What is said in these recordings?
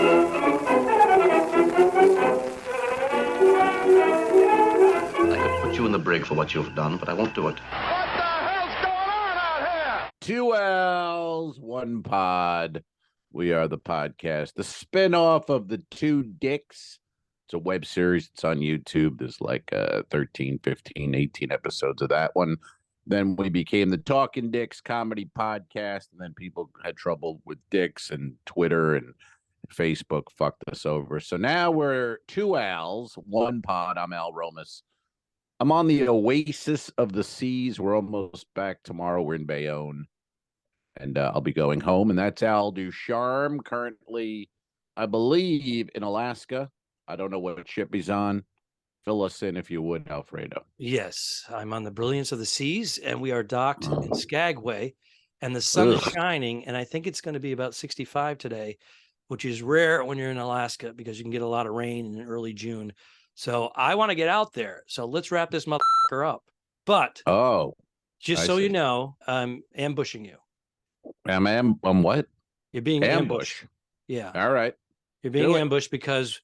I could put you in the brig for what you've done, but I won't do it. What the hell's going on out here? 2 L's, 1 pod. We are the podcast, the spinoff of the Two Dicks. It's a web series. It's on YouTube. There's like 13, 15, 18 episodes of that one. Then we became the Talking Dicks comedy podcast. And then people had trouble with dicks, and Twitter and Facebook fucked us over. So now we're 2 L's, 1 pod. I'm Al Romas. I'm on the oasis of the seas. We're almost back tomorrow. We're in Bayonne. And I'll be going home. And that's Al Ducharme, currently, I believe, in Alaska. I don't know what ship he's on. Fill us in, if you would, Alfredo. Yes, I'm on the brilliance of the seas, and we are docked in Skagway, and the sun is shining, and I think it's going to be about 65 today, which is rare when you're in Alaska because you can get a lot of rain in early June. So I want to get out there. So let's wrap this motherfucker up. But just so you know, I'm ambushing you. I'm what? You're being ambushed. Yeah. All right. You're being ambushed because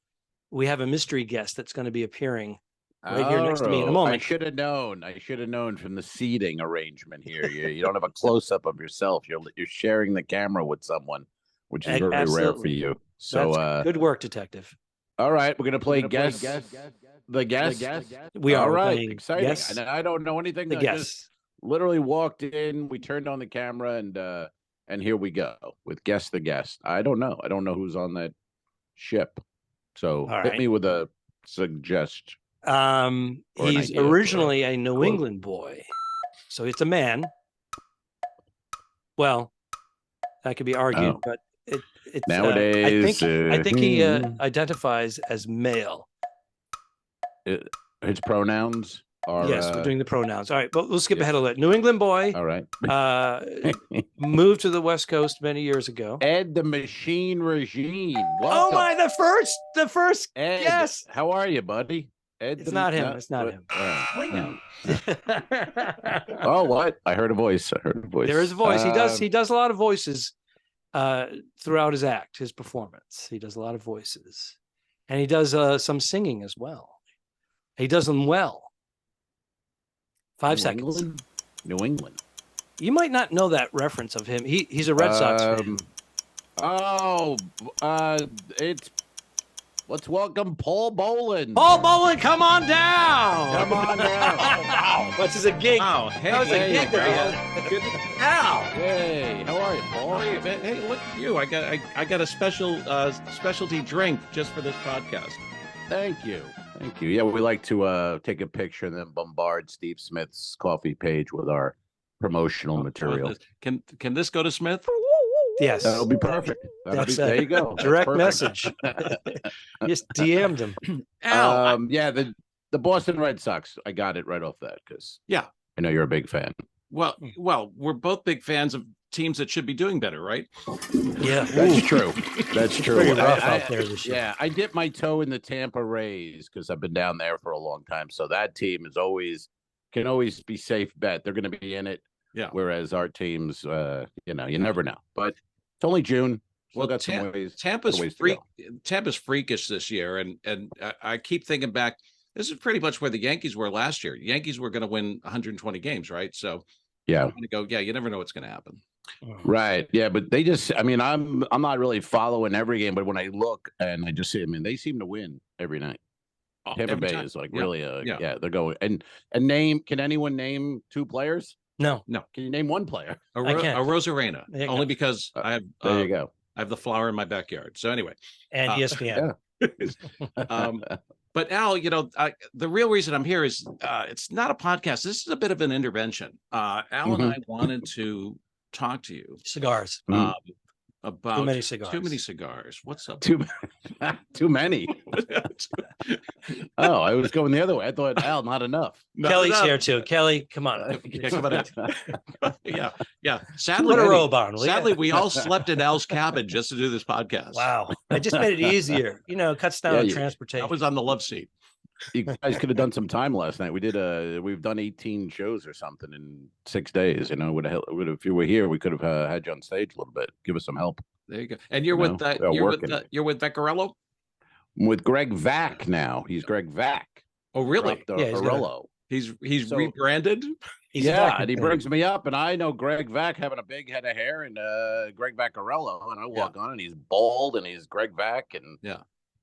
we have a mystery guest that's going to be appearing right here next to me in a moment. I should have known. I should have known from the seating arrangement here. You don't have a close up of yourself. You're sharing the camera with someone, which is very rare for you. So that's good work, detective. All right, we're gonna play guess. The guest. We are all right. playing Exciting. Guess. I don't know anything. The I guess. just literally walked in. We turned on the camera, and here we go with Guess the Guest. I don't know. I don't know who's on that ship. So hit me with a suggestion. He's originally a New England boy, so it's a man. Well, that could be argued, but it's nowadays. I think he identifies as male. His pronouns are we're doing the pronouns. All right, but we'll skip ahead a little. New England boy. All right. Moved to the West Coast many years ago. Ed the Machine Regime. Oh my! The first. Ed, yes. How are you, buddy? Ed. It's not him. It's not him. Oh, what? I heard a voice. There is a voice. He does a lot of voices throughout his act, his performance. He does a lot of voices, and he does some singing as well. He does them well. 5 seconds. New England. You might not know that reference of him. He's a Red Sox fan. Let's welcome Paul Boland. Paul Boland, come on down. Come on down. Oh, wow. What's a gig? Wow. Hey, that was a gig there. Al. Hey, how are you, Paul? How are you, man? Hey, look at you. I got a specialty drink just for this podcast. Thank you. Yeah, we like to take a picture and then bombard Steve Smith's coffee page with our promotional material. Can this go to Smith? Yes. That'll be perfect. There you go. Direct message. Just DM'd him. Al, yeah, the Boston Red Sox. I got it right off that because I know you're a big fan. Well, we're both big fans of teams that should be doing better, right? Yeah, that's true. That's true. Pretty rough out there this year. Yeah, I dipped my toe in the Tampa Rays because I've been down there for a long time. So that team can always be safe bet. They're going to be in it. Yeah. Whereas our teams, you never know. But it's only June. Well, got some ways. Tampa's freakish this year, and I keep thinking back. This is pretty much where the Yankees were last year. Yankees were going to win 120 games, right? So yeah, I'm going to go. Yeah, you never know what's going to happen. Right. Yeah, but they just. I mean, I'm not really following every game, but when I look and I just see, they seem to win every night. Tampa Bay is like really they're going and name. Can anyone name 2 players? No. Can you name 1 player? A Rosarena, only because I have. There you go. I have the flower in my backyard. So anyway, and ESPN. But Al, the real reason I'm here is it's not a podcast. This is a bit of an intervention. Al and I wanted to talk to you. Cigars. About too many cigars. Too many cigars. What's up? Too many. Oh, I was going the other way. I thought, Al, not enough. Kelly's here too. Kelly, come on. Come on. Yeah. Sadly, put a robe on. Sadly, we all slept in Al's cabin just to do this podcast. Wow. I just made it easier. Cuts down on transportation. I was on the love seat. You guys could have done some time last night. We've done 18 shows or something in 6 days. If you were here, we could have had you on stage a little bit. Give us some help. There you go. And you're You with know, that. they're working. You're with Vaccarello. I'm with Greg Vac now. He's Greg Vac. Oh, really? Dropped the Yeah, he's gonna- Arillo. He's So- rebranded. He's Yeah, vacuum and he cleaner. brings me up, and I know Greg Vac having a big head of hair, and Greg Vaccarello, and I walk on, and he's bald, and he's Greg Vac, and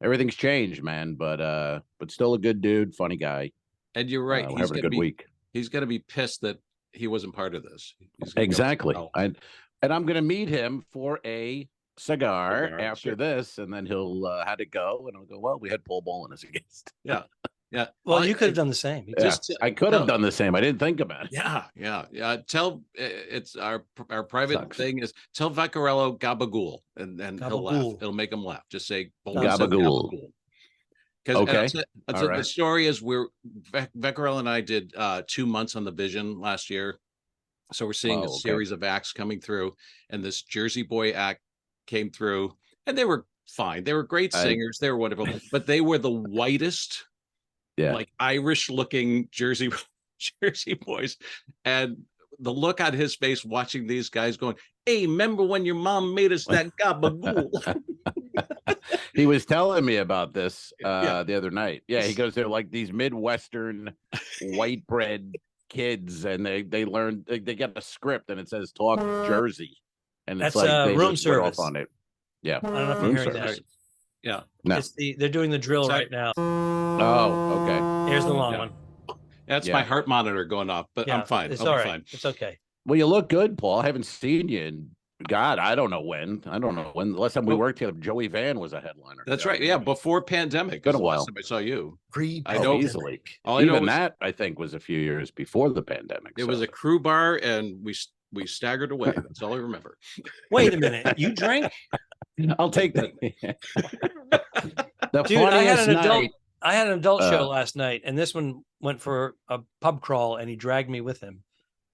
everything's changed, man. But still a good dude, funny guy. And you're right. We're having a good week. He's gonna be pissed that he wasn't part of this. Exactly. And I'm gonna meet him for a cigar after this, and then he'll how'd it go? And I'll go, well, we had Paul Bolin as a guest. Yeah. Yeah. Well, you could have done the same. You Yeah, just- I could have done the same. I didn't think about it. Yeah. Tell it's our private Sucks. thing is tell Vaccarello gabagool, and he'll laugh. Gabagool. It'll make him laugh. Just say Gabagool. Because Okay. the story is Vaccarello and I did 2 months on the Vision last year. So we're seeing a series of acts coming through, and this Jersey Boy act came through, and they were fine. They were great singers. They were wonderful, but they were the whitest, like Irish looking Jersey boys. And the look on his face watching these guys going, hey, remember when your mom made us that gabagool? He was telling me about this the other night. Yeah, he goes, they're like these Midwestern white bread kids, and they learn they get a script, and it says talk Jersey, and it's That's like they room just went off service. on it. Yeah, I don't know if you're room hearing service. that. Yeah. No. They're doing the drill Sorry. right now. Oh, okay. Here's the long Yeah. one. That's my heart monitor going off, but I'm fine. It's I'll all be right. fine. It's okay. Well, you look good, Paul. I haven't seen you in God, I don't know when. The last time we worked together, Joey Van was a headliner. That's right. Yeah, before pandemic. Been is a the while. last time I saw you. I know easily. All I know Even is that I think was a few years before the pandemic. it was a crew bar, and we staggered away. That's all I remember. Wait a minute. You drink? I'll take that. The Dude, I had funniest an adult. night. I had an adult show last night, and this one went for a pub crawl, and he dragged me with him.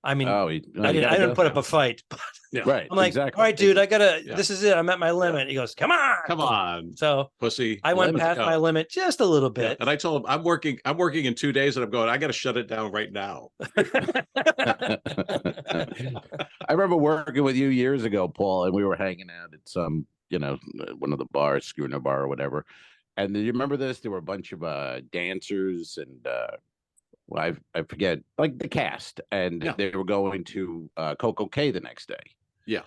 I mean, I didn't put up a fight. But Right. I'm like, exactly. all right, dude, I gotta. This is it. I'm at my limit. He goes, come on. So pussy. I went past my limit just a little bit. And I told him I'm working in 2 days, and I'm going. I got to shut it down right now. I remember working with you years ago, Paul, and we were hanging out at some, one of the bars, Schooner Bar or whatever. And do you remember this? There were a bunch of dancers and I forget, like the cast, and they were going to Coco K the next day. Yeah.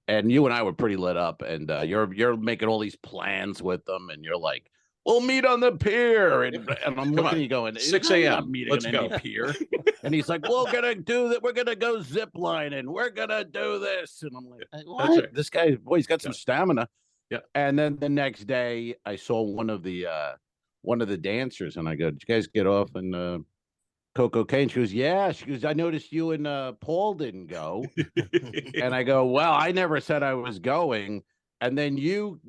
And you and I were pretty lit up, and you're making all these plans with them, and you're like, we'll meet on the pier. And I'm looking at you going, 6 a.m. a.m. meeting Let's on go. any pier. And he's like, we're gonna do that. We're gonna go zip lining. We're gonna do this. And I'm like, what? Right. This guy, boy, he's got some stamina. Yeah. And then the next day, I saw one of the dancers, and I go, did you guys get off in Coco K? And she goes, yeah. She goes, I noticed you and Paul didn't go. And I go, well, I never said I was going. And then you,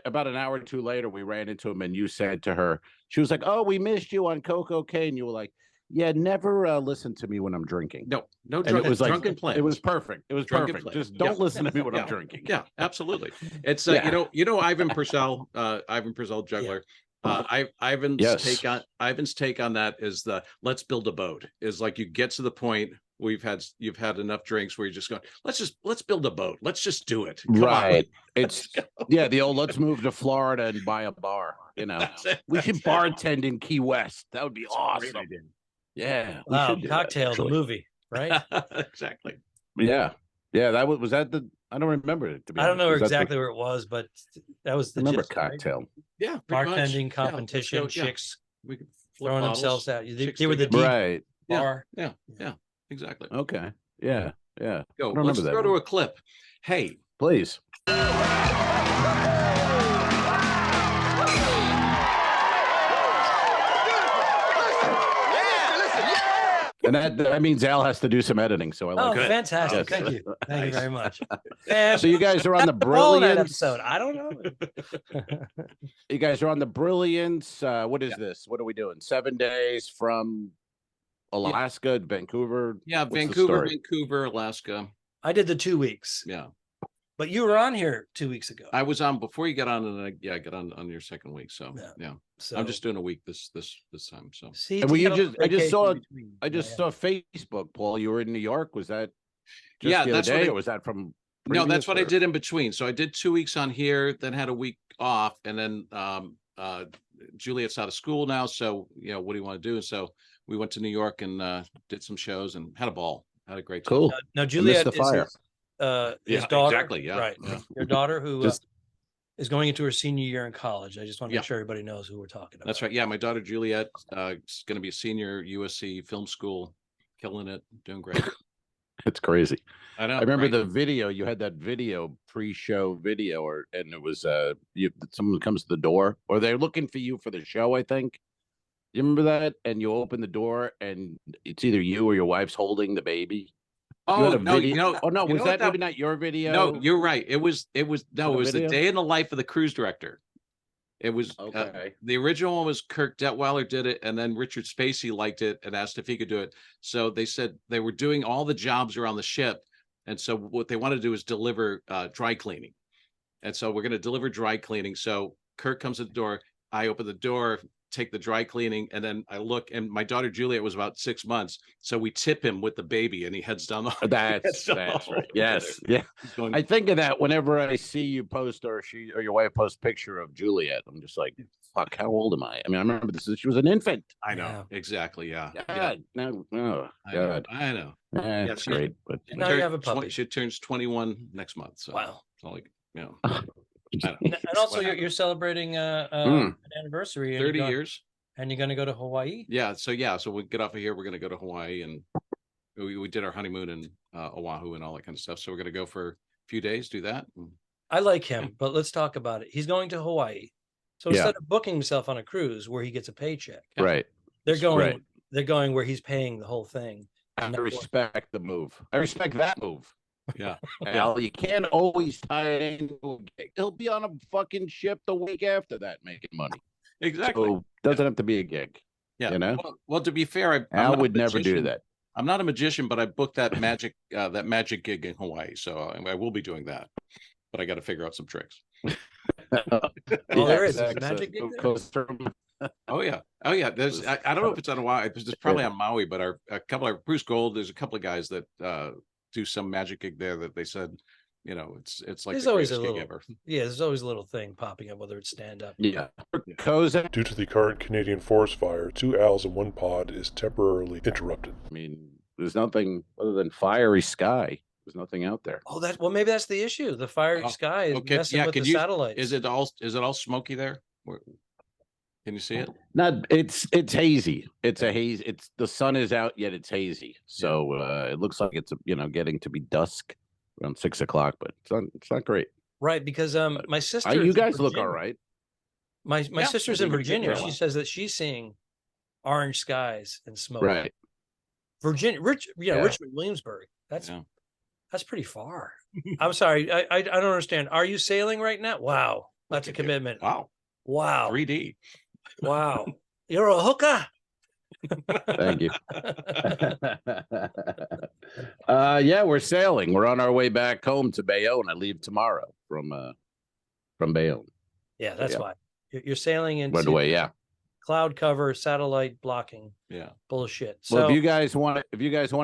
about an hour or two later, we ran into him, and you said to her, she was like, oh, we missed you on Coco K. And you were like, yeah, never listen to me when I'm drinking. No, And it was like, drunken plans. It was perfect. It was Drunken perfect. plans. Just don't Yeah. listen to me when I'm drinking. Yeah, absolutely. It's Yeah. you know Ivan Purcell, juggler. Ivan's take on that is the let's build a boat. Is like you get to the point you've had enough drinks where you're just going, let's build a boat. Let's just do it. Come Right. on. It's the old let's move to Florida and buy a bar. We should bartend in Key West. That would be awesome. Yeah. we Wow, should do that, Cocktail, the actually. movie, right? Exactly. Yeah. Yeah. Was that the, I don't remember it. To be I don't honest. know Was that exactly where it was, but that was the remember gist, right? Cocktail. Yeah. pretty much. Bartending Yeah, competition, let's go. Yeah. chicks We could flip throwing bottles. themselves out. They Chicks were the together. deep Right. bar. Yeah. Exactly. Okay. Yeah. Yeah. Go. I don't Let's remember that go to one. a clip. Hey, Please. And that means Al has to do some editing. So I Oh, like it. fantastic! Yes. Thank you. Thank you very much. So you guys are on the All in that Brilliance. episode. I don't know. You guys are on the Brilliance. What is this? What are we doing? 7 days from Alaska, Vancouver. yeah, What's the Vancouver, story? Alaska. I did the 2 weeks, Yeah, but you were on here 2 weeks ago. I was on before you got on, and I got on your second week. So yeah, So I'm just doing a week this time. So see. And to were you get a little I just vacation saw between. I just saw Facebook, Paul. You were in New York. Was that just Yeah, the other that's what day, it- or was that from No, that's what I or- did in between. So I did 2 weeks on here, then had a week off, and then Juliet's out of school now. So what do you want to do? And so we went to New York and did some shows and had a ball. Had a great time. Cool. Now I missed Juliet the is fire. his daughter. Exactly. Yeah. Right. Yeah. Your daughter who Just- is going into her senior year in college. I just want to make Yeah. sure everybody knows who we're talking about. That's right. Yeah, my daughter Juliet is going to be a senior USC film school, killing it, doing great. It's crazy. I know. I remember right? the video. You had that video, pre-show video, and it was someone comes to the door, or they're looking for you for the show. I think. You remember that? And you open the door, and it's either you or your wife's holding the baby. You had Oh a no, video. Oh no, you was know that what maybe not your video? No, you're right. It was a the video? day in the life of the cruise director. It was Okay. the original one was Kirk Detweiler did it, and then Richard Spacey liked it and asked if he could do it. So they said they were doing all the jobs around the ship, and so what they want to do is deliver dry cleaning. And so we're going to deliver dry cleaning. So Kirk comes to the door. I open the door, take the dry cleaning, and then I look, and my daughter Juliet was about 6 months. So we tip him with the baby, and he heads down the. That's right. Yes. Yeah. Going, I think of that whenever I see you post or your wife post picture of Juliet. I'm just like, fuck, how old am I? I mean, I remember she was an infant. I know exactly. Yeah. God, no, oh, I know. God. I know. That's she- great. But Now you have a puppy. She turns 21 next month. So Wow. it's not like I don't And know. also, you're celebrating Mm. an anniversary. 30 years. And you're going to go to Hawaii? Yeah. So we get off of here. We're going to go to Hawaii, and we did our honeymoon in Oahu and all that kind of stuff. So we're going to go for a few days, do that. I like him, but let's talk about it. He's going to Hawaii. So Yeah. instead of booking himself on a cruise where he gets a paycheck, right. they're going Right. they're going where he's paying the whole thing. I respect the move. I respect that move. Yeah. Al, you can't always tie it into a gig. He'll be on a fucking ship the week after that making money. Exactly. So doesn't have to be a gig. Yeah. You know? Well, to be fair, I'm Al not a would never do magician. that. I'm not a magician, but I booked that magic gig in Hawaii. So I will be doing that, but I got to figure out some tricks. Oh, there is. There's a Exactly. magic gig there? Oh yeah. There's I don't know if it's on Hawaii. It's probably on Maui, but a couple of Bruce Gold. There's a couple of guys that do some magic gig there that they said, it's like There's the always greatest a gig little ever. Yeah, there's always a little thing popping up, whether it's stand up. Yeah. Koza. Due to the current Canadian forest fire, 2 owls in one pod is temporarily interrupted. I mean, there's nothing other than fiery sky. There's nothing out there. Oh, maybe that's the issue. The fiery sky is Okay. messing Yeah. with Can the you? satellites. Is it all smoky there? Can you see it? Not it's hazy. It's a haze. It's the sun is out yet it's hazy. So it looks like it's getting to be dusk around 6 o'clock, but it's not great. Right, because my sister. You guys look all right. My Yeah, sister's I in think we're doing Virginia. well. She says that she's seeing orange skies and smoke. Right. Virginia, Yeah. Richmond, Williamsburg. That's Yeah. pretty far. I'm sorry, I don't understand. Are you sailing right now? Wow, that's a Look at you. commitment. Wow. Wow, 3D. wow. You're a hooker. Thank you. Yeah, we're sailing. We're on our way back home to Bayonne. I leave tomorrow from Bayonne. Yeah, that's Yeah. why you're sailing By the into way, yeah. cloud cover, satellite blocking Yeah. bullshit. Well, So if you guys want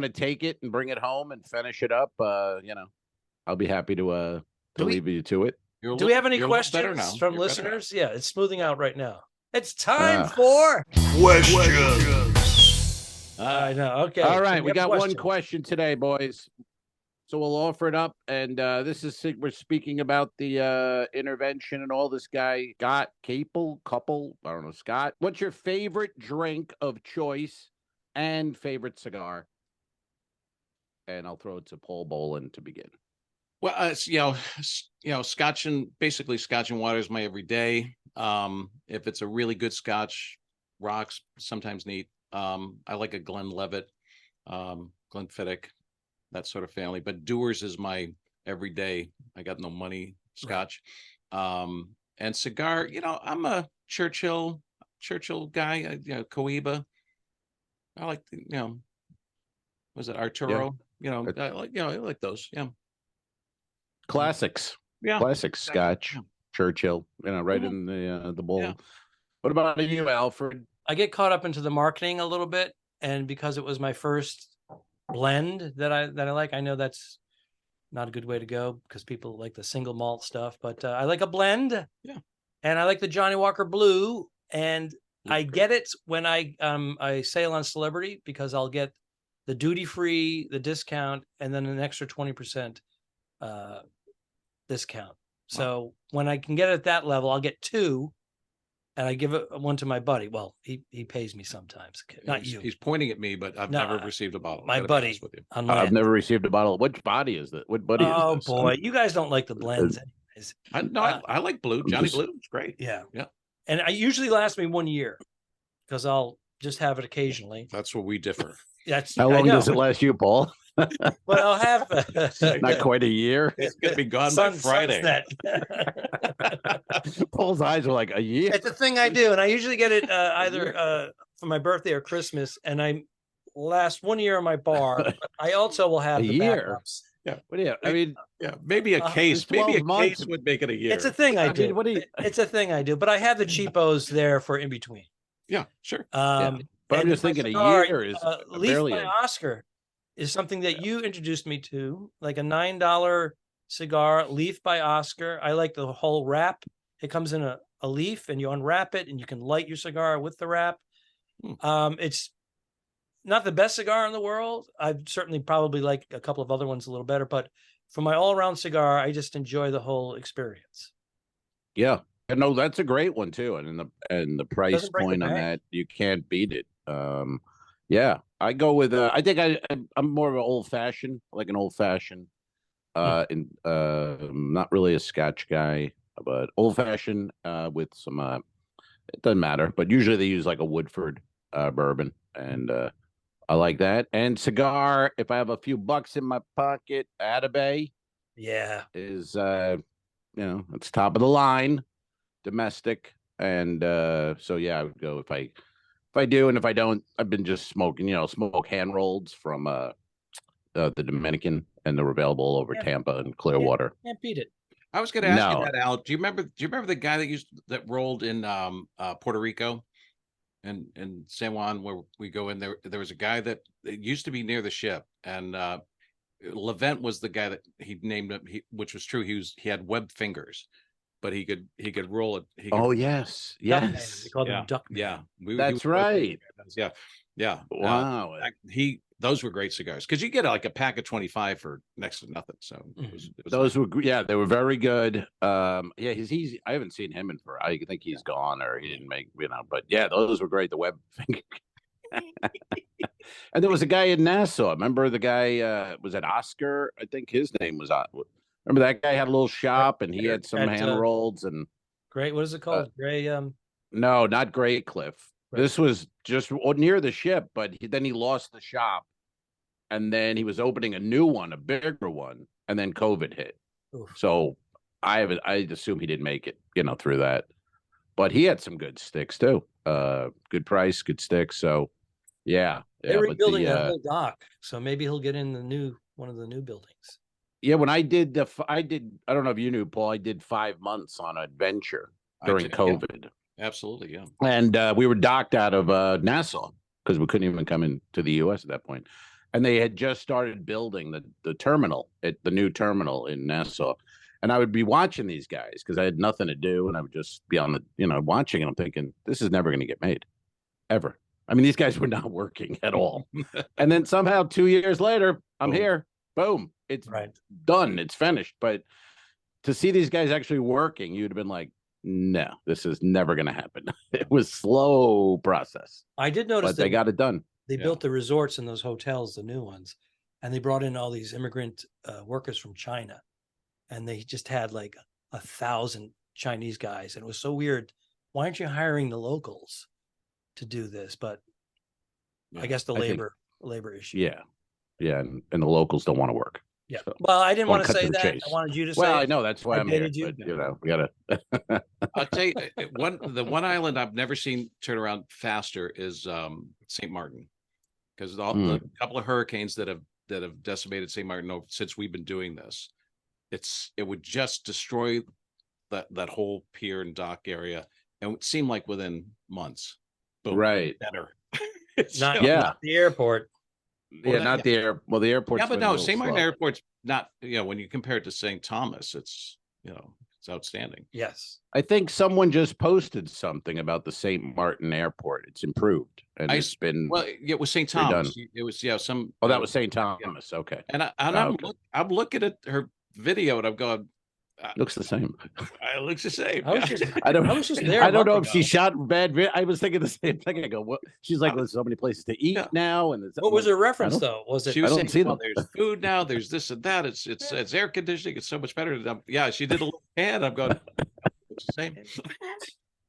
to take it and bring it home and finish it up, I'll be happy to leave you to it. do we have any You're a lot better questions now. from You're better now. listeners? Yeah, it's smoothing out right now. It's time Ah. for. Questions. I know. Okay. All so right, we have got questions. one question today, boys. So we'll offer it up, and we're speaking about the intervention and all this guy Scott couple. I don't know, Scott. What's your favorite drink of choice and favorite cigar? And I'll throw it to Paul Bolin to begin. Well, scotch and water is my everyday. If it's a really good scotch, rocks sometimes neat. I like a Glenlivet, Glenfiddich, that sort of family. But Dewar's is my everyday. I got no money scotch. And cigar, I'm a Churchill guy. Cohiba. I like was it Arturo? I like those. Yeah. Classics. Yeah. Classics, Scotch, Yeah. Churchill, right Mhm. in the bowl. Yeah. What about you, Alfred? I get caught up into the marketing a little bit, and because it was my first blend that I like, I know that's not a good way to go because people like the single malt stuff. But I like a blend. Yeah. And I like the Johnny Walker Blue. And I great. get it when I sail on Celebrity because I'll get the duty free, the discount, and then an extra 20% discount. So when I can get it at that level, I'll get two, and I give it one to my buddy. Well, he pays me sometimes, not you. He's pointing at me, but I've never received a bottle. My buddy. With you. I've never received a bottle. Which body is that? What buddy is this? Oh boy, you guys don't like the blends. I like Blue. Johnny Blue. It's great. Yeah. Yeah. And it usually lasts me 1 year because I'll just have it occasionally. That's where we differ. How long does it last you, Paul? Well, I'll have not quite a year. It's gonna be gone by Friday. Paul's eyes were like, a year. It's a thing I do, and I usually get it either for my birthday or Christmas, and I last 1 year on my bar. I also will have a the year. backups. Yeah. What do you? I mean, yeah, maybe a case. Maybe a case would make it a year. It's a thing I do. Mean, what do you? It's a thing I do, but I have the cheapos there for in between. Yeah, sure. But I'm just thinking cigar, a year is Leaf barely by Oscar is something that you introduced me to, like a $9 cigar, Leaf by Oscar. I like the whole wrap. It comes in a leaf, and you unwrap it, and you can light your cigar with the wrap. It's not the best cigar in the world. I'd certainly probably like a couple of other ones a little better, but for my all-around cigar, I just enjoy the whole experience. Yeah. No, that's a great one too, and the price point on that, you can't beat it. Yeah, I go with. I think I'm more of an old fashioned, like an old fashioned. Not really a Scotch guy, but old fashioned with some. It doesn't matter, but usually they use like a Woodford bourbon, and I like that. And cigar, if I have a few bucks in my pocket, Atabey, is it's top of the line. Domestic, and so yeah, I would go if I do, and if I don't, I've been just smoking, smoke hand rolls from the Dominican, and they're available over Tampa and Clearwater. Can't beat it. I was going to ask you that, Al. Do you remember the guy that rolled in Puerto Rico and San Juan, where we go in there? There was a guy that used to be near the ship, and Levent was the guy that he named him, which was true. He had webbed fingers, but he could roll it. Yes. They called him Ducharme. Yeah, that's right. Yeah. Wow. Those were great cigars because you get like a pack of 25 for next to nothing. So it was those were they were very good. He's I haven't seen him in for. I think he's gone or he didn't make but yeah, those were great. The web finger. And there was a guy in Nassau. Remember the guy was it Oscar? I think his name was. Remember that guy had a little shop and he had some hand rolls and. Great. What is it called? Gray. No, not Great Cliff. Right. This was just near the ship, but then he lost the shop, and then he was opening a new one, a bigger one, and then COVID hit. Oof. So I assume he didn't make it, through that. But he had some good sticks too. Good price, good sticks. So yeah, they're rebuilding the whole dock, so maybe he'll get in one of the new buildings. Yeah, when I did I don't know if you knew, Paul. I did 5 months on adventure during COVID. Yeah. Absolutely, yeah. And we were docked out of Nassau because we couldn't even come into the U.S. at that point. And they had just started building the terminal, the new terminal in Nassau. And I would be watching these guys because I had nothing to do, and I would just be on watching. And I'm thinking, this is never going to get made, ever. I mean, these guys were not working at all. And then somehow 2 years later, I'm here. Boom, it's done. It's finished. But to see these guys actually working, you'd have been like, no, this is never going to happen. It was slow process. I did notice that they got it done. They built the resorts and those hotels, the new ones, and they brought in all these immigrant workers from China, and they just had like 1,000 Chinese guys, and it was so weird. Why aren't you hiring the locals to do this? But I guess the labor issue. Yeah, and the locals don't want to work. Yeah. So, well, I didn't want to say that. I wanted you to say. Well, I know that's why I'm here. But, we gotta. I'll tell you, the one island I've never seen turn around faster is St. Martin, because the couple of hurricanes that have decimated St. Martin since we've been doing this, it would just destroy that whole pier and dock area, and it would seem like within months. Boom, right. Better. Not the airport. Yeah, not the air. Well, the airport's Yeah, but been a no, little St. Martin slow. Airport's not. When you compare it to St. Thomas, it's it's outstanding. Yes. I think someone just posted something about the St. Martin Airport. It's improved, and it's been it was St. Thomas. It was some. Oh, that was St. Thomas. Yeah. Okay. And I'm looking at her video, and I'm going. Looks the same. It looks the same. I was just there. I don't know if she shot bad. I was thinking the same thing. I go, what? She's like, there's so many places to eat now. And what was her reference though? Was it? She was saying, well, there's food now. There's this and that. It's air conditioning. It's so much better. Yeah, she did a little ad. I'm going. It's the same.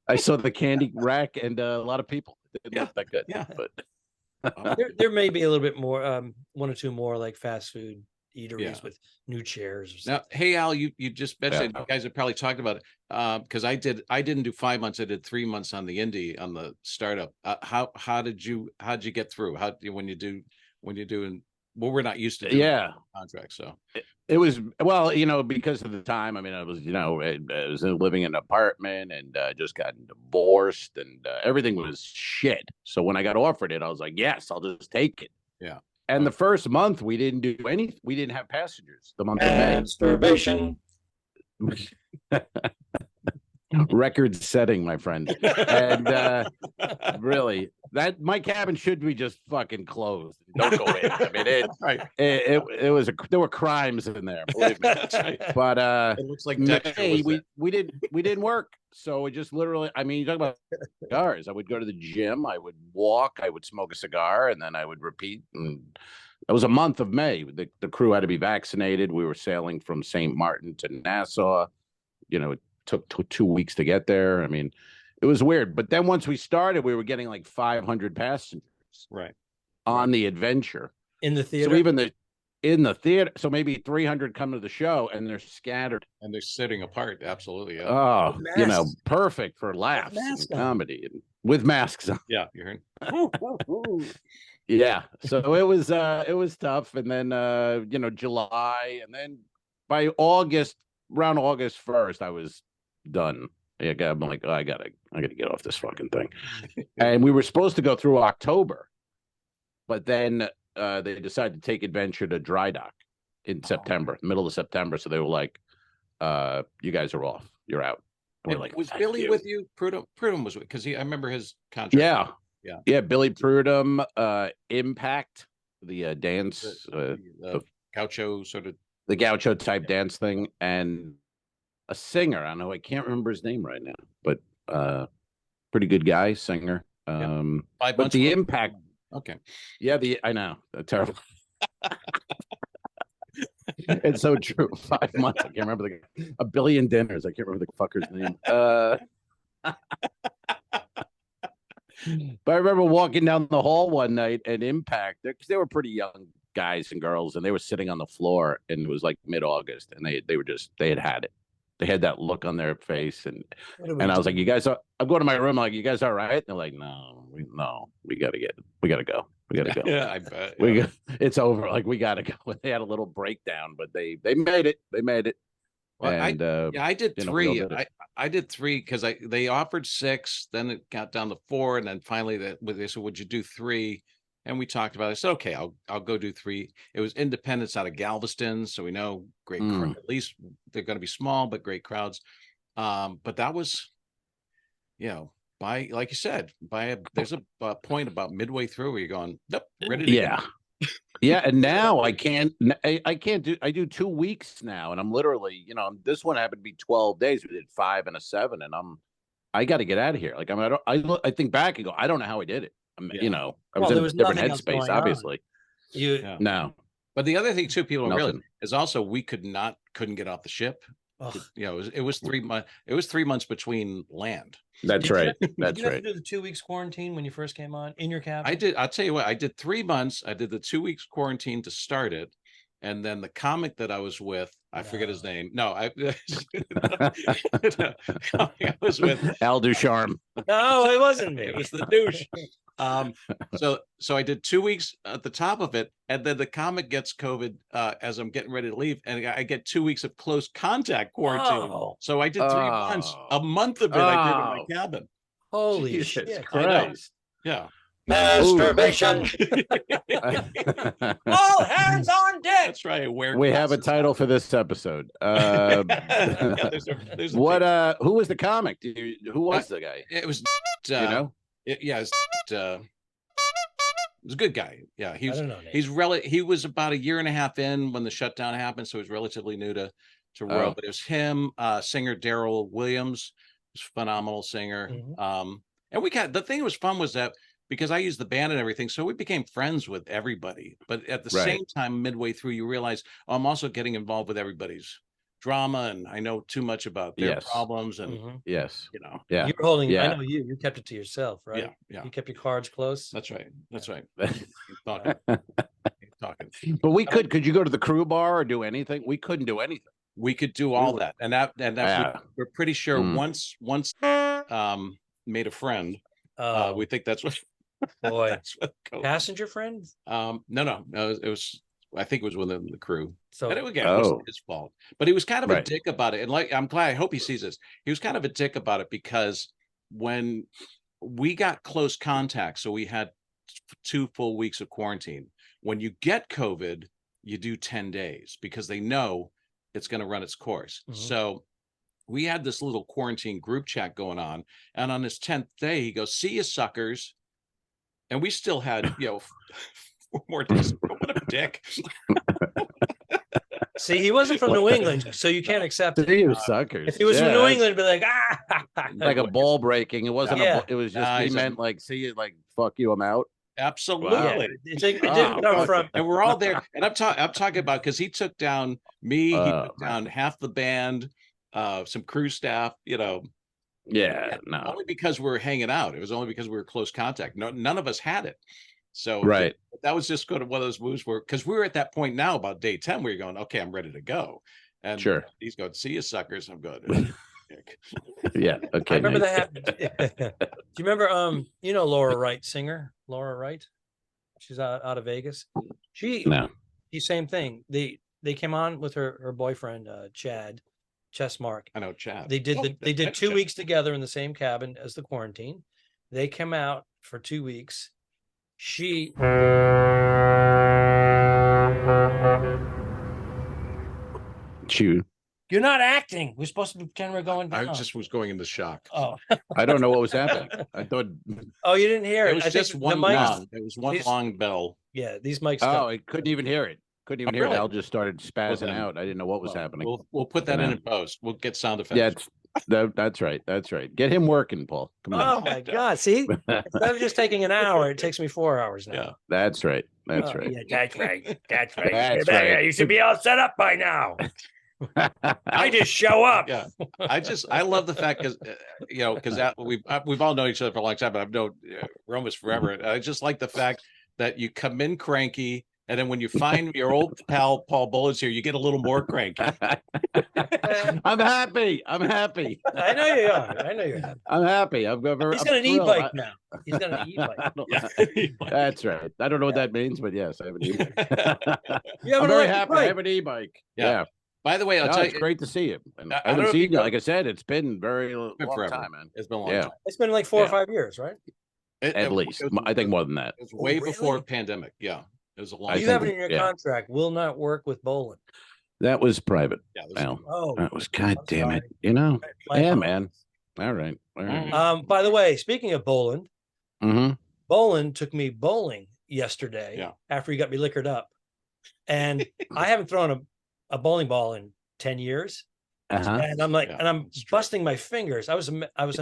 I saw the candy rack and a lot of people. It didn't look that good. Yeah, but there may be a little bit more, one or two more like fast food eateries with new chairs or something. Now, hey Al, you just mentioned you guys have probably talked about it because I didn't do 5 months. I did 3 months on the indie on the startup. How did you get through? When you doing well, we're not used to doing contracts, so it was because of the time. I mean, I was I was living in an apartment and just gotten divorced and everything was shit. So when I got offered it, I was like, yes, I'll just take it. Yeah. And the first month we didn't do anything. We didn't have passengers. The month of May. Masturbation. Record setting, my friend. And really, that my cabin should be just fucking closed. Don't go in. I mean, it was there were crimes in there. Believe me. But it looks like May, we didn't work. So it just literally. I mean, you talk about cigars. I would go to the gym. I would walk. I would smoke a cigar, and then I would repeat. And it was a month of May. The crew had to be vaccinated. We were sailing from St. Martin to Nassau. It took 2 weeks to get there. I mean, it was weird. But then once we started, we were getting like 500 passengers on the adventure. In the theater? So even in the theater, so maybe 300 come to the show and they're scattered. And they're sitting apart. Absolutely. Yeah. Oh, perfect for laughs and comedy and with masks on. Yeah, you heard. Yeah. So it was tough. And then, July, and then by around August 1st, I was done. I'm like, I gotta get off this fucking thing. And we were supposed to go through October, but then they decided to take Adventure to dry dock in September, middle of September. So they were like, you guys are off. You're out. And we're like, was Billy with you? Prudham was because I remember his contract. Yeah. Billy Prudham, Impact, the dance, the gaucho sort of. The gaucho type dance thing, and a singer. I don't know. I can't remember his name right now, but pretty good guy, singer. But the Impact. Okay. Yeah, I know. Terrible. It's so true. 5 months. I can't remember a billion dinners. I can't remember the fucker's name. But I remember walking down the hall one night at Impact because they were pretty young guys and girls, and they were sitting on the floor, and it was like mid-August, and they had it. They had that look on their face, and I was like, "You guys are." I'm going to my room. I'm like, "You guys all right?" And they're like, "No, we gotta go. Yeah, I bet. It's over. Like, we gotta go." They had a little breakdown, but they made it. They made it. Well, and I did three. I did three because they offered 6, then it got down to 4, and then finally they said, "Would you do 3?" And we talked about it. I said, "Okay, I'll go do 3." It was Independence out of Galveston, so we know great. At least they're going to be small, but great crowds. But that was, like you said, there's a point about midway through where you're going, "Nope, ready to go." Yeah, and now I can't do. I do 2 weeks now, and I'm literally, this one happened to be 12 days. We did 5 and a 7, and I got to get out of here. Like, I think back and go, I don't know how I did it. I was in a different headspace, obviously. No. But the other thing too, people don't realize is also we couldn't get off the ship. It was 3 months. It was 3 months between land. That's right. That's did you right. have to do the 2 weeks quarantine when you first came on in your cabin? I did. I'll tell you what. I did 3 months. I did the 2 weeks quarantine to start it, and then the comic that I was with, I forget his name. No, I was with Al Ducharme. No, it wasn't me. It was the douche. So I did 2 weeks at the top of it, and then the comic gets COVID as I'm getting ready to leave, and I get 2 weeks of close contact quarantine. So I did 3 months. A month of it I did in my cabin. Holy Jesus shit! Christ! Yeah. Masturbation. All hands on deck. That's right. We have a title for this episode. There's a What? Who was the comic? Who was the guy? It was. You know? It was a good guy. Yeah, I don't know, he was about a year and a half in when the shutdown happened, so he's relatively new to Row. But it was him, singer Daryl Williams, was a phenomenal singer. And the thing that was fun was that because I used the band and everything, so we became friends with everybody. But at the same time, midway through, you realize I'm also getting involved with everybody's drama, and I know too much about their problems. And you know, you're holding. I know you kept it to yourself, right? Yeah. You kept your cards close. That's right. Talking. But we could you go to the crew bar or do anything? We couldn't do anything. We could do all that, and we're pretty sure once made a friend. We think that's what. Boy, that's what passenger friend? No. It was. I think it was within the crew. So it it wasn't his fault, but he was kind of a dick about it. And I'm glad. I hope he sees this. He was kind of a dick about it because when we got close contact, so we had 2 full weeks of quarantine. When you get COVID, you do 10 days because they know it's going to run its course. So we had this little quarantine group chat going on, and on his 10th day, he goes, "See you, suckers," and we still had 4 more days. What a dick! See, he wasn't from New England, so you can't accept it. See you, suckers. If he was from New England, it'd be like like a ball breaking. It wasn't. It was just he meant like, see you, like fuck you, I'm out. Absolutely. Wow. It didn't come from. And we're all there. And I'm talking about because he took down me. He took down half the band, some crew staff. Yeah, no. Only because we were hanging out. It was only because we were close contact. None of us had it. So that was just kind of one of those moves where, because we were at that point now about day 10, where you're going, okay, I'm ready to go. And he's going, "See you, suckers." I'm good. Yeah. Okay. I remember that. Do you remember? Laura Wright, singer Laura Wright. She's out of Vegas. She same thing. They came on with her boyfriend Chad Chessmark. I know Chad. They did 2 weeks together in the same cabin as the quarantine. They came out for 2 weeks. You're not acting. We're supposed to pretend we're going down. I just was going into shock. Oh, I don't know what was happening. I thought. Oh, you didn't hear it? It was just one long. It was one long bell. Yeah, these mics. Oh, I couldn't even hear it. Couldn't even hear it. Al just started spazzing out. I didn't know what was happening. We'll put that in post. We'll get sound effects. Yeah, that's right. That's right. Get him working, Paul. Come on. Oh my God! See, instead of just taking an hour, it takes me 4 hours now. Yeah, that's right. That's right. Yeah, that's right. That's right. That's right. You should be all set up by now. I just show up. Yeah, I love the fact because we've all known each other for a long time, but I've known Romas forever. And I just like the fact that you come in cranky, and then when you find your old pal Paul Bullett's here, you get a little more cranky. I'm happy. I know you are. I know you're happy. I'm happy. He's got an e-bike now. He's got an e-bike. That's right. I don't know what that means, but yes, I have an e-bike. I'm very happy. I have an e-bike. Yeah. By the way, I'll tell you, it's great to see you. I haven't seen you. Like I said, it's been very long time, man. It's been a long time. It's been like 4 or 5 years, right? At least. I think more than that. It was way before pandemic. Yeah. It was a long time. You have it in your contract. Will not work with Boland. That was private. Yeah. That was, God damn it. Yeah, man. All right. By the way, speaking of Boland, Boland took me bowling yesterday after he got me liquored up. And I haven't thrown a bowling ball in 10 years. And I'm like, and I'm busting my fingers. I was a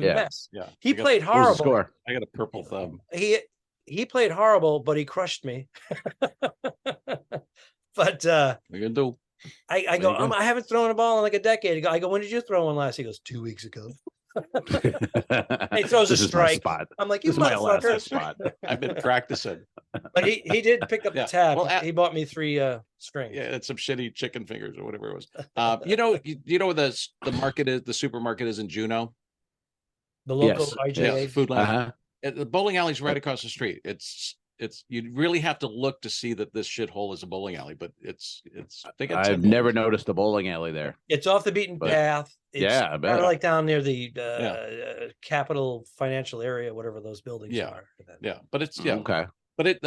mess. Yeah. He played horrible. I got a purple thumb. He played horrible, but he crushed me. But what you gonna do? I go, I haven't thrown a ball in like a decade. I go, when did you throw one last? He goes, 2 weeks ago. He throws a strike. I'm like, you motherfucker. I've been practicing. But he did pick up the tab. Well, he bought me 3 strings. Yeah, and some shitty chicken fingers or whatever it was. You know where the market is, the supermarket is in Juneau? The local IGA food line. The bowling alley's right across the street. It's you really have to look to see that this shithole is a bowling alley, but they got I've never noticed a bowling alley there. It's off the beaten path. It's I kind bet. of like down near the Capital Financial Area, whatever those buildings are. Yeah, but it's okay. But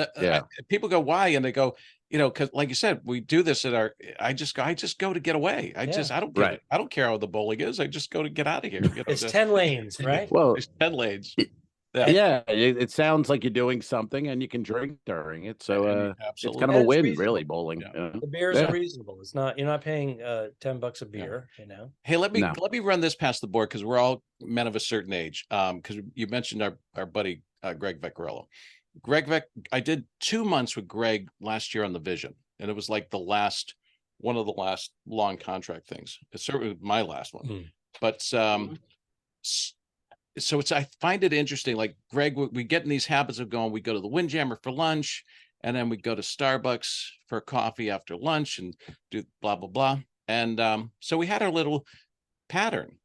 people go, why? And they go, because like you said, we do this at our. I just go to get away. I don't care how the bowling is. I just go to get out of here. It's 10 lanes, right? Well, it's 10 lanes. Yeah, it sounds like you're doing something, and you can drink during it. So it's kind of a win, really. Bowling. Yeah. The beers are reasonable. It's not. You're not paying $10 a beer. Hey, let me run this past the board because we're all men of a certain age. Because you mentioned our buddy Greg Vecchiarello. I did 2 months with Greg last year on the Vision, and it was like one of the last long contract things. It's certainly my last one, but so I find it interesting. Like Greg, we get in these habits of going. We go to the Windjammer for lunch, and then we go to Starbucks for coffee after lunch, and do blah blah blah. And so we had our little pattern.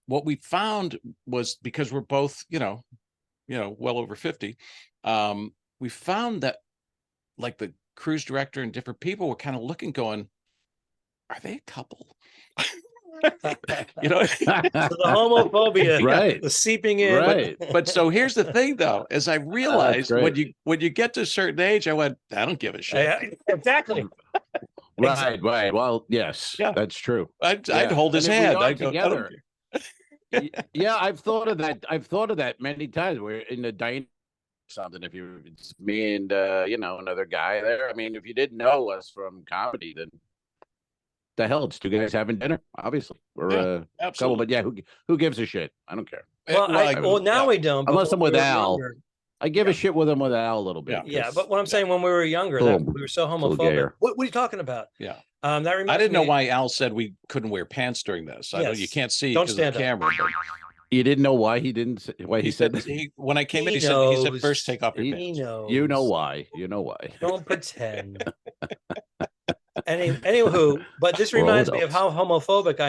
What we found was, because we're both, well over 50. We found that like the cruise director and different people were kind of looking, going, are they a couple? So the homophobia, right? The seeping in, right? But so here's the thing, though, as I realized when you get to a certain age, I went, I don't give a shit. Exactly. Right. Well, yes, that's true. I'd hold his hand. I'd go together. Yeah, I've thought of that. I've thought of that many times. We're in the dining something. If it's me and another guy there. I mean, if you didn't know us from comedy, then the hell, it's two guys having dinner. Obviously, we're a couple, but who gives a shit? I don't care. Well, now we don't. Unless I'm with Al. I give a shit with him with Al a little bit. Yeah, but what I'm saying, when we were younger, we were so homophobic. What are you talking about? Yeah. That reminds I didn't know why Al said we couldn't wear pants during this. I know you can't see because of the camera. You didn't know why he didn't. Why he said that? When I came in, he said first take off your pants. You know why? You know why? Don't pretend. Anywho, but this reminds me of how homophobic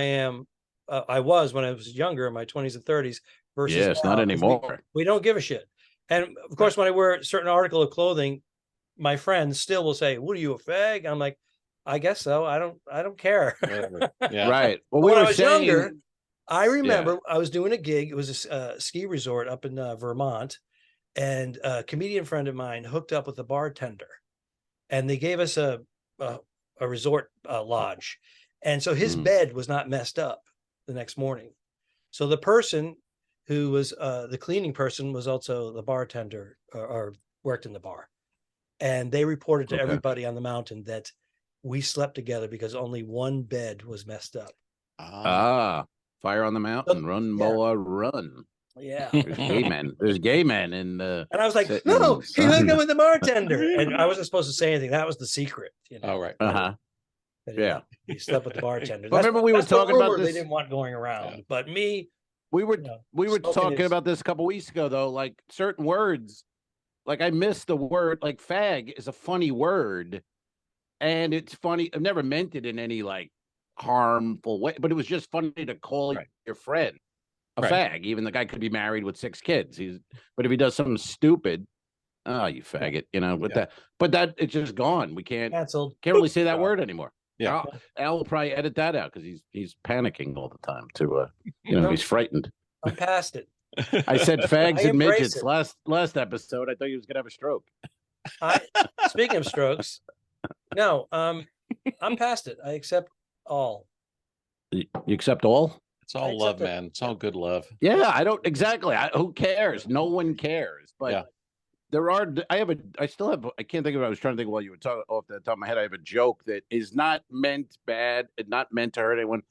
I was when I was younger, in my 20s and 30s. Versus not anymore. We don't give a shit. And of course, when I wear a certain article of clothing, my friends still will say, "What are you, a fag?" I'm like, I guess so. I don't care. Right. Well, when I was younger, I remember I was doing a gig. It was a ski resort up in Vermont, and a comedian friend of mine hooked up with a bartender, and they gave us a resort lodge, and so his bed was not messed up the next morning. So the person who was the cleaning person was also the bartender, or worked in the bar, and they reported to everybody on the mountain that we slept together because only one bed was messed up. Fire on the mountain, run, boa, run. Yeah, there's gay men in the. And I was like, no, he hooked up with the bartender, and I wasn't supposed to say anything. That was the secret. Oh, right. Yeah, he slept with the bartender. Remember we were talking about this. They didn't want going around, but me. We were talking about this a couple weeks ago, though. Like certain words, like I missed the word. Like fag is a funny word, and it's funny. I've never meant it in any like harmful way, but it was just funny to call your friend a fag. Even the guy could be married with 6 kids. But if he does something stupid, oh, you faggot, that it's just gone. We can't really say that word anymore. Yeah, Al will probably edit that out because he's panicking all the time too. He's frightened. I'm past it. I said fags and midgets last episode. I thought he was gonna have a stroke. Speaking of strokes, no, I'm past it. I accept all. You accept all? It's all love, man. It's all good love. Yeah, I don't exactly. Who cares? No one cares. But I still have. I can't think of it. I was trying to think while you were talking off the top of my head. I have a joke that is not meant bad, not meant to hurt anyone.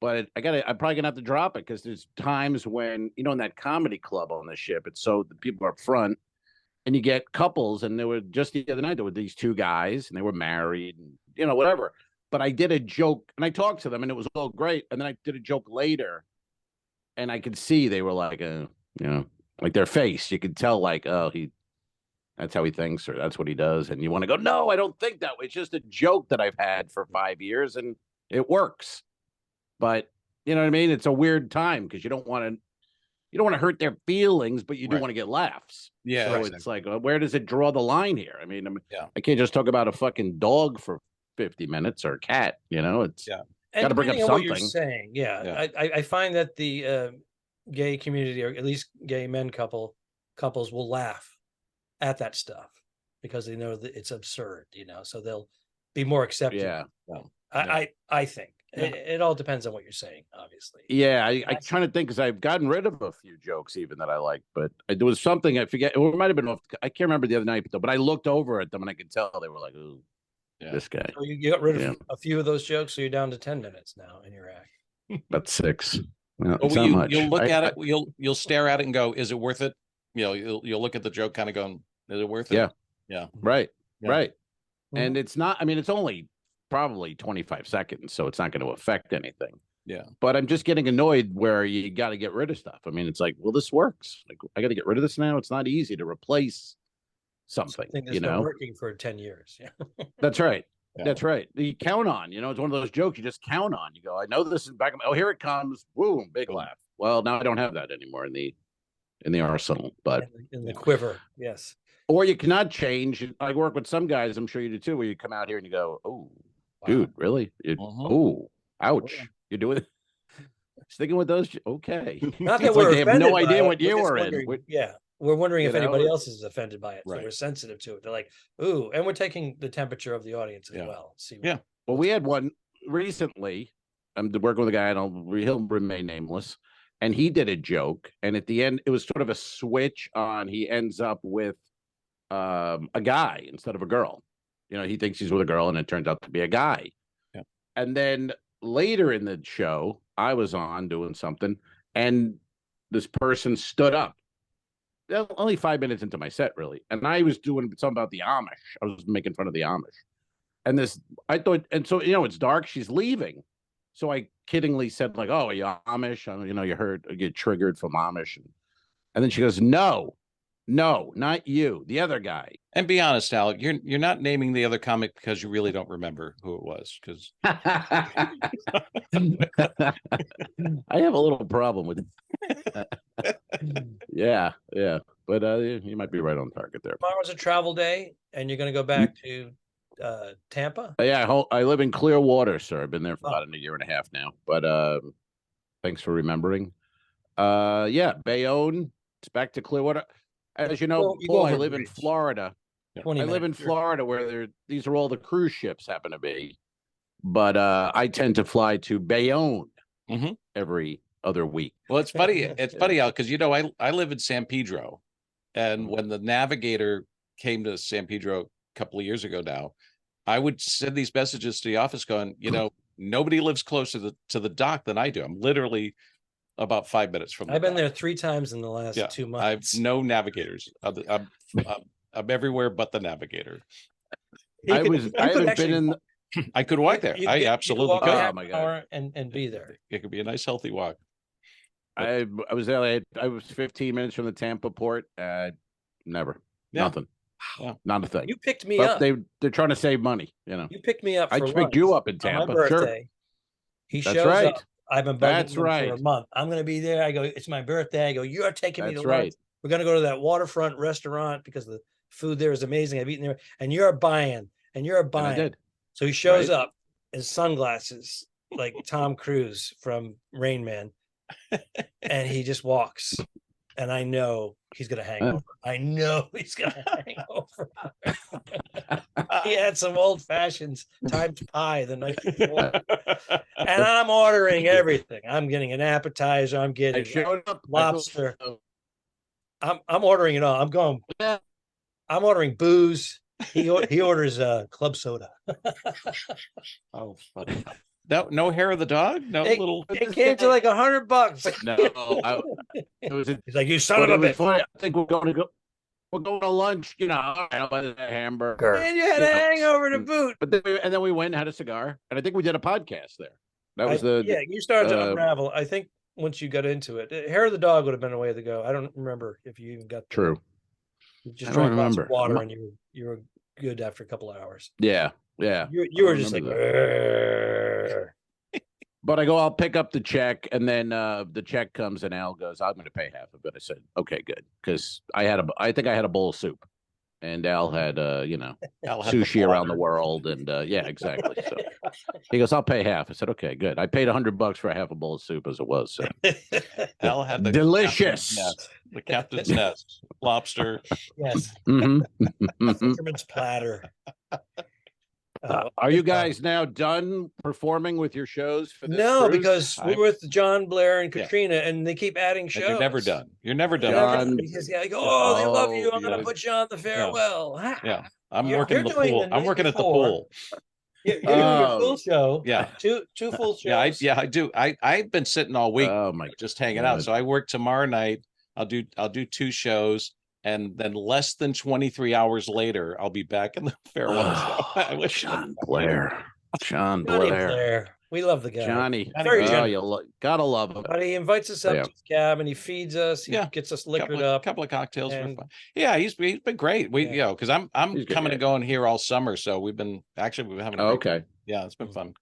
But I'm probably gonna have to drop it because there's times when in that comedy club on the ship, it's so the people are up front, and you get couples, and there were just the other night there were these 2 guys, and they were married, and whatever. But I did a joke, and I talked to them, and it was all great. And then I did a joke later, and I could see they were like, like their face. You could tell, like, oh, that's how he thinks, or that's what he does. And you want to go, no, I don't think that way. It's just a joke that I've had for 5 years, and it works. But you know what I mean? It's a weird time because you don't want you don't want to hurt their feelings, but you do Right. want to get laughs. Yeah, So exactly. it's like, where does it draw the line here? I mean, Yeah. I can't just talk about a fucking dog for 50 minutes or a cat. You know, it's Yeah. got to bring up depending on what you're something. saying, Yeah. I find that the gay community, or at least gay men couples, will laugh at that stuff because they know that it's absurd, so they'll be more accepting. Yeah. I think Yeah. it all depends on what you're saying, obviously. Yeah, I trying to think because I've gotten rid of a few jokes even that I liked, but there was something I forget. It might have been off. I can't remember the other night, but I looked over at them and I could tell they were like, "Ooh, this guy." So you got rid of a few of those jokes, so you're down to 10 minutes now in your act. That's 6. Well, Well, it's not much. You'll look at it. You'll stare at it and go, "Is it worth it?" You'll look at the joke, kind of going, "Is it worth it?" Yeah. Yeah. Right. Yeah. Right. Mhm. And it's not. I mean, it's only probably 25 seconds, so it's not going to affect anything. Yeah. But I'm just getting annoyed where you got to get rid of stuff. I mean, it's like, well, this works. Like, I got to get rid of this now. It's not easy to replace something. Something that's been working for 10 years. Yeah. That's right. Yeah. That's right. You count on. It's one of those jokes you just count on. You go, I know this is back. Oh, here it comes. Boom, big laugh. Well, now I don't have that anymore in the arsenal. But in the quiver, yes. Or you cannot change. I work with some guys, I'm sure you do too, where you come out here and you go, oh, dude, really? Oh, ouch. You're doing it. Sticking with those. Okay. Not that It's we're like they have offended no by idea it, what we're you just were in. wondering- We're wondering if you know, anybody else is offended by it. So Right. we're sensitive to it. They're like, ooh, and we're taking the temperature of the audience as Yeah. well. See, Yeah. Well, we had one recently. I'm working with a guy, and he'll remain nameless. And he did a joke, and at the end, it was sort of a switch on. He ends up with a guy instead of a girl. He thinks he's with a girl, and it turns out to be a guy. Yeah. And then later in the show, I was on doing something, and this person stood up. Only 5 minutes into my set, really, and I was doing something about the Amish. I was making fun of the Amish, and I thought, and so it's dark. She's leaving, so I kiddingly said like, "Oh, are you Amish? You get triggered from Amish," and then she goes, "No, not you, the other guy." And be honest, Alec, you're not naming the other comic because you really don't remember who it was. Because I have a little problem with it. Yeah, but you might be right on target there. tomorrow's a travel day, and you're going to go back to Tampa. Yeah, I live in Clearwater, sir. I've been there for about a year and a half now. But thanks for remembering. Yeah, Bayonne. It's back to Clearwater. As you know, You Paul, go I over live in bridge. Florida. 20 I live in minutes. Florida, where these are all the cruise ships happen to be. But I tend to fly to Bayonne every other week. Well, it's funny. It's funny, Al, because I live in San Pedro, and when the Navigator came to San Pedro a couple of years ago now, I would send these messages to the office going, nobody lives closer to the dock than I do. I'm literally about 5 minutes from. I've been there 3 times in the last 2 months. I've no navigators. I'm everywhere but the Navigator. I haven't been in. I could walk there. I absolutely walk could. Oh my God. and be there. It could be a nice, healthy walk. I was there. I was 15 minutes from the Tampa port. Never. Yeah. Nothing. Wow. Not a thing. You picked me But up. they're trying to save money. You picked me up. I for picked lunch you up in on Tampa. my Sure. birthday. He That's shows right. up. I've been bugging That's him right. for a month. I'm going to be there. I go, it's my birthday. I go, you're taking me to That's lunch. right. We're going to go to that waterfront restaurant because the food there is amazing. I've eaten there, and you're buying, and you're And I buying. did. So he shows Right. up in sunglasses like Tom Cruise from Rain Man, and he just walks, and I know he's going to hang over. I know he's going to hang over. He had some old fashions times pie the night before. And I'm ordering everything. I'm getting an appetizer. I'm I getting showed up. lobster. I'm ordering it all. I'm going. Yeah. I'm ordering booze. He orders club soda. Oh, funny. No hair of the dog. No little. It came to like $100. No, it was. He's like, you son of a bitch. Funny. I think we're going to lunch. I'll buy a hamburger. And you had a hangover to boot. But then we went and had a cigar, and I think we did a podcast there. That was you started to unravel. I think once you got into it, hair of the dog would have been a way to go. I don't remember if you even got there. True. You just I don't drank lots of remember. water, and you were good after a couple of hours. Yeah. You were just like, "Grr." But I go, I'll pick up the check, and then the check comes, and Al goes, "I'm going to pay half of it." I said, "Okay, good," because I think I had a bowl of soup, and Al had Al had sushi around the world, and yeah, exactly. So he goes, "I'll pay half." I said, "Okay, good." I paid $100 for half a bowl of soup as it was. So Al had the delicious, the captain's nest lobster. Yes, mm-hmm. fisherman's platter. Are you guys now done performing with your shows for this? No, cruise? because we're with John Blair and Katrina, and they keep adding shows. You're never done. You're never done. John, Because I go, oh, they love you. I'm yeah. going to put you on the farewell. Yeah, I'm You're working the doing pool. the I'm night working at the before. pool. You're doing your full show. Yeah, two full shows. I do. I've been sitting all week. Oh my, just hanging out. So I work tomorrow night. I'll do 2 shows. And then less than 23 hours later, I'll be back in the farewell show. I wish John Blair. Johnny Blair. We love the guy. Johnny. Very generous. Gotta love him. But he invites us up to his cab and he feeds us. He gets us liquored up. A couple of cocktails for fun. Yeah, he's been great. We because I'm coming and going here all summer, so we've been having a great time. Yeah, it's been fun.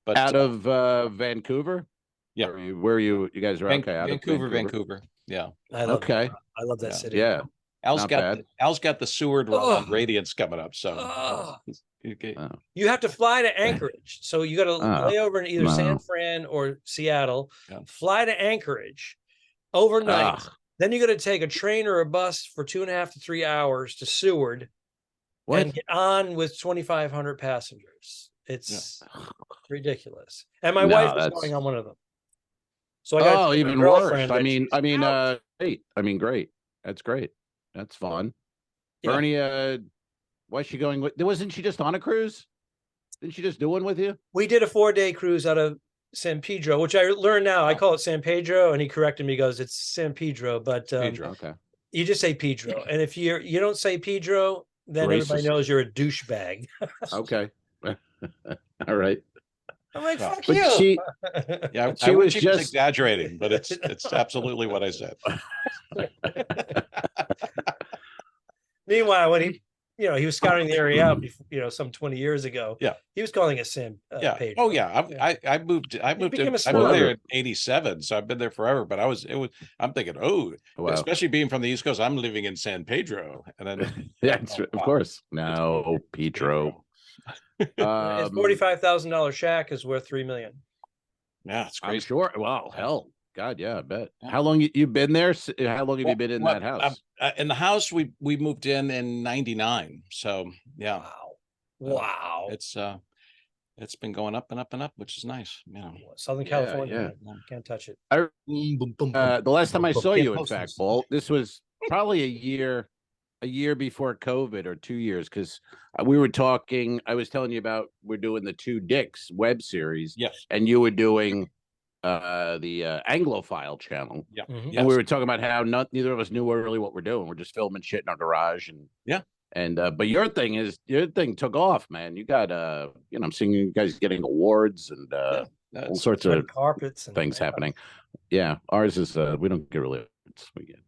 But out of Vancouver? Yeah. Where you guys are okay. Out Vancouver. Yeah. I love that city. Yeah. Al's got the Seward Run on Radiance coming up. So you have to fly to Anchorage. So you got to lay over in either San Fran or Seattle, fly to Anchorage overnight. Then you got to take a train or a bus for 2.5 to 3 hours to Seward and get on with 2,500 passengers. It's ridiculous. And my wife is going on one of them. So I got even worse. I mean, great. I mean, great. That's great. That's fun. Yeah. Bernie, why's she going with? Wasn't she just on a cruise? Didn't she just do one with you? We did a 4-day cruise out of San Pedro, which I learned now. I call it San Pedro, and he corrected me. He goes, "It's San Pedro," but Pedro, okay. You just say Pedro, and if you don't say Pedro, then everybody knows you're a douchebag. Okay, all right. I'm like, fuck you. She was just exaggerating, but it's absolutely what I said. Meanwhile, when he was scouting the area out before, some 20 years ago. Yeah. He was calling it San Pedro. Oh yeah. I moved there in 87, so I've been there forever. But I'm thinking, especially being from the East Coast, I'm living in San Pedro. And then of course. No, Pedro. His $45,000 shack is worth $3 million. Yeah, it's crazy. I'm sure. Wow, hell, God, yeah, I bet. Yeah. How long you been there? How long have you been in that house? In the house, we moved in 99. So yeah. Wow. It's been going up and up and up, which is nice. Southern California, can't touch it. The last time I saw you, in fact, Paul, this was probably a year before COVID or 2 years, because we were talking. I was telling you about we're doing the Two Dicks web series, yes, and you were doing the Anglophile channel, and we were talking about how neither of us knew really what we're doing. We're just filming shit in our garage, but your thing took off, man. You got I'm seeing you guys getting awards and all sorts of carpets and things happening. Yeah, ours is we don't get really. We get.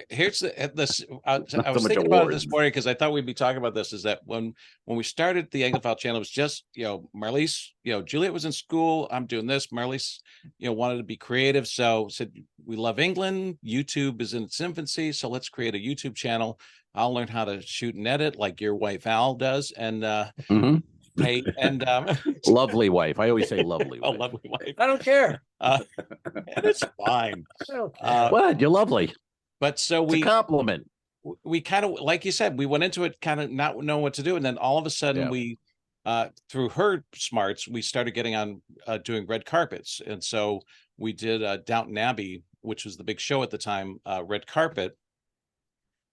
Here's I was thinking about it this morning because I thought we'd be talking about this. Is that when we started the Anglophile channel, it was just Marlies, Juliet was in school. I'm doing this. Marlies, wanted to be creative, so said we love England. YouTube is in its infancy, so let's create a YouTube channel. I'll learn how to shoot and edit like your wife Al does, and hey, and lovely wife. I always say lovely wife. Oh, lovely wife. I don't care. And it's fine. I don't care. What? You're lovely. But so it's a compliment. We kind of, like you said, we went into it kind of not knowing what to do, and then all of a sudden we, through her smarts, we started getting on doing red carpets, and so we did Downton Abbey, which was the big show at the time, red carpet,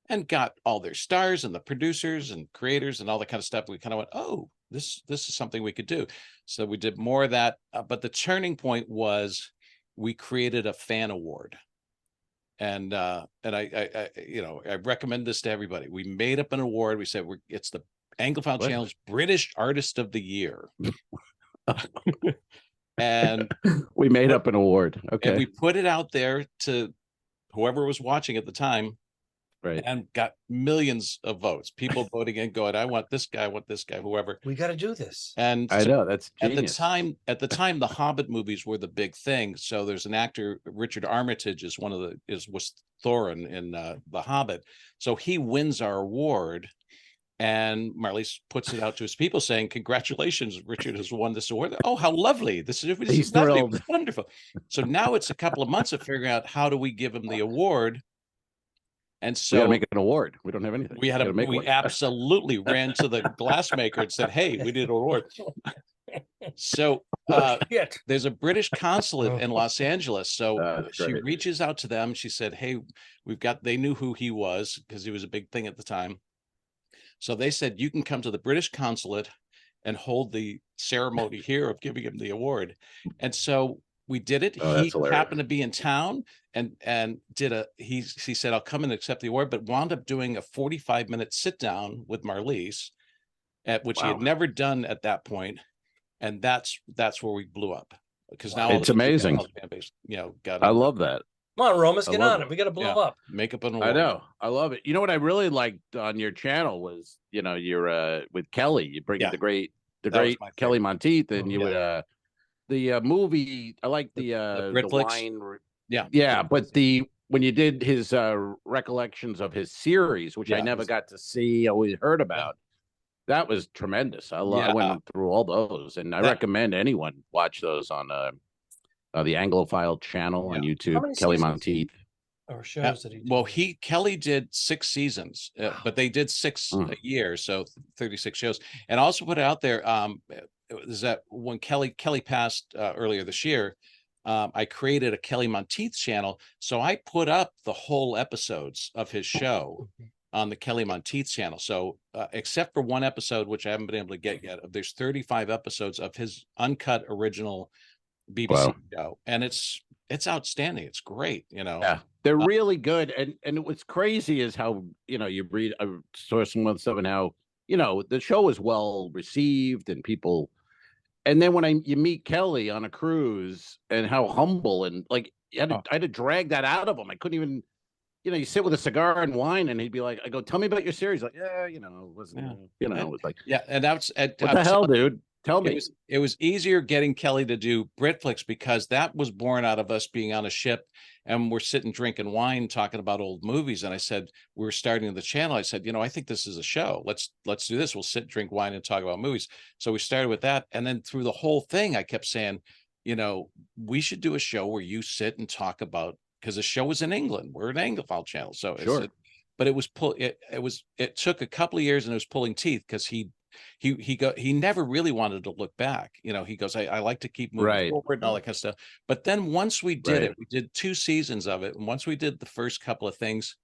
and got all their stars and the producers and creators and all that kind of stuff. We kind of went, oh, this is something we could do. So we did more of that, but the turning point was we created a fan award. And I recommend this to everybody. We made up an award. We said it's the Anglophile Channel's British Artist of the Year. And we made up an award. Okay. And we put it out there to whoever was watching at the time. Right. and got millions of votes. People voting and going, I want this guy, whoever. We got to do this. And I know, that's genius. At the time, the Hobbit movies were the big thing. So there's an actor, Richard Armitage, was Thorin in The Hobbit. So he wins our award. And Marlies puts it out to his people saying, congratulations, Richard has won this award. Oh, how lovely. This is lovely. Thrilled. Wonderful. So now it's a couple of months of figuring out how do we give him the award. And so we got to make an award. We don't have anything. We absolutely ran to the glassmaker and said, hey, we did an award. So there's a British consulate in Los Angeles. So she reaches out to them. She said, hey, they knew who he was because he was a big thing at the time. So they said, you can come to the British consulate and hold the ceremony here of giving him the award. And so we did it. He happened to be in town and he said, I'll come and accept the award, but wound up doing a 45-minute sit down with Marlies, at which he had never done at that point. And that's where we blew up, because now it's amazing. I love that. Come on, Romas, get on it. We got to blow up. Make up an award. I know. I love it. You know what I really liked on your channel was, you're with Kelly. You bring the great Kelly Monteith, and you would the movie. I like the wine. Yeah. But when you did his recollections of his series, which I never got to see, always heard about. That was tremendous. I went through all those, and I recommend anyone watch those on the Anglophile channel on YouTube. Kelly Monteith. Or shows that he did? Well, Kelly did 6 seasons, but they did 6 a year, so 36 shows. And also put it out there is that when Kelly passed earlier this year, I created a Kelly Monteith channel, so I put up the whole episodes of his show on the Kelly Monteith channel. So except for one episode, which I haven't been able to get yet, there's 35 episodes of his uncut original BBC show, and it's outstanding. It's great. Yeah, they're really good. And what's crazy is how you read I saw some stuff and how the show is well received and people. And then when you meet Kelly on a cruise and how humble and I had to drag that out of him. I couldn't even. You sit with a cigar and wine, and he'd be like, "I go, tell me about your series." Like, it wasn't. It was like, and that's what the hell, dude. Tell me. It was easier getting Kelly to do Britflix because that was born out of us being on a ship and we're sitting drinking wine talking about old movies. And I said, we were starting the channel. I said, I think this is a show. Let's do this. We'll sit, drink wine, and talk about movies. So we started with that. And then through the whole thing, I kept saying, we should do a show where you sit and talk about, because the show was in England. We're an Anglophile channel. So but it was it took a couple of years and it was pulling teeth because he never really wanted to look back. He goes, I like to keep moving forward and all that kind of stuff. But then once we did it, we did 2 seasons of it. And once we did the first couple of things,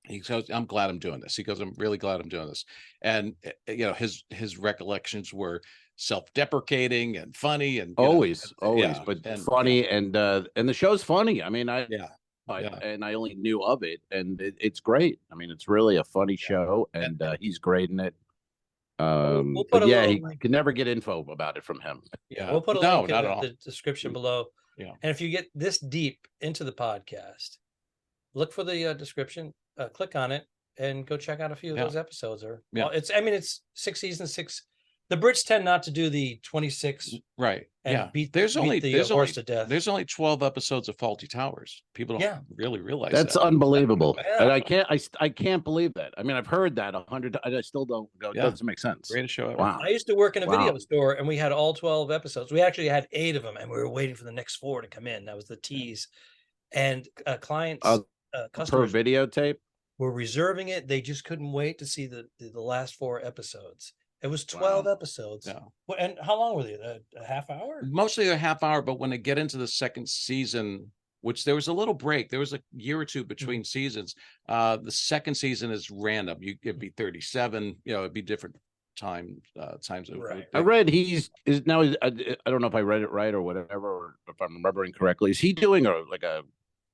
he goes, I'm glad I'm doing this. He goes, I'm really glad I'm doing this. And, his recollections were self-deprecating and funny and always, but funny. And the show's funny. I mean, and I only knew of it, and it's great. I mean, it's really a funny show, and he's great in it. He could never get info about it from him. We'll put a link in the description below. And if you get this deep into the podcast, look for the description, click on it, and go check out a few of those episodes. It's 6 seasons, 6. The Brits tend not to do the 26 and beat the horse to death. There's only 12 episodes of Faulty Towers. People don't really realize that's unbelievable. And I can't believe that. I mean, I've heard that 100 times. I still don't go. It doesn't make sense. Greatest show ever. Wow. I used to work in a video store, and we had all 12 episodes. We actually had 8 of them, and we were waiting for the next 4 to come in. That was the tease. And clients, customers per videotape were reserving it. They just couldn't wait to see the last 4 episodes. It was 12 episodes. Yeah. And how long were they? A half hour? Mostly a half hour, but when they get into the second season, which there was a little break, there was a year or 2 between seasons. The second season is random. It'd be 37, it'd be different times. I read he's now, I don't know if I read it right or whatever, or if I'm remembering correctly. Is he doing